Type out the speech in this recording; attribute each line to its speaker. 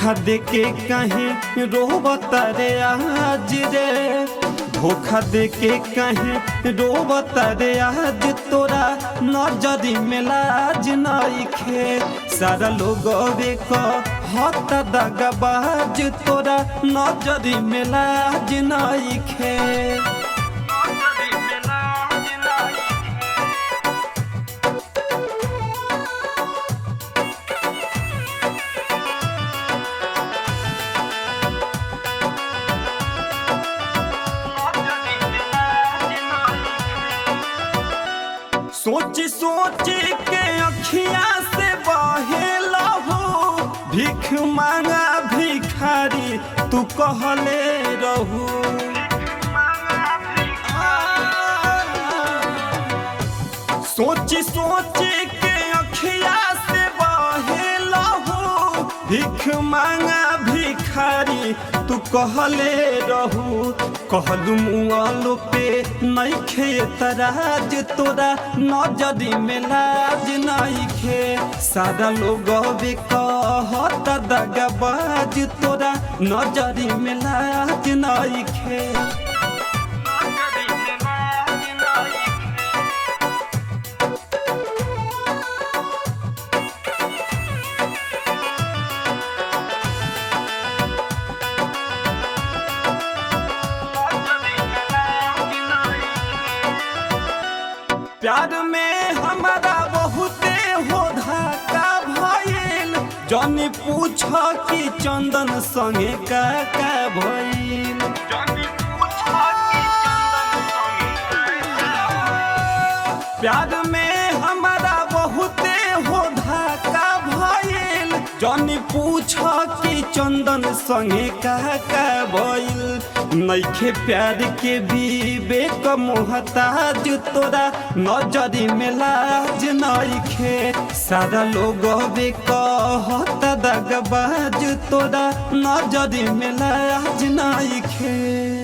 Speaker 1: धोखा देके कहीं रोवता रे आज रे, धोखा देके कहीं रोवता रे आज, तोरा नजरी में लाज नइखे। सारा लोग हत दगाबाज, तोरा नजरी में लाज नइखे। सोच सोच के अखियाँ से बहे लहू, भीख मांगा भिखारी तू कहले रहू। सोच सोच के अखियाँ से बहे लहू, भीख मांगा भिखारी तू कहले रहू। कहलू मुआलो पे नइखे तराज, तोरा नजरी में लाज नइखे। सारा लोग कहत दगाबाज, तोरा नजरी में लाज नइखे। प्यार में हमारा बहुते हो धक्का भइल, जानी पूछ कि चंदन संगे का भइल। प्यार में हमारा बहुते हो धक्का भइल, जानी पूछ कि चंदन संगे का भइल। नइखे प्यार के विवेक मोहताज, तोरा नजरी में लाज नइखे। सारा लोग कहत दगाबाज, तोरा नजरी में लाज नइखे।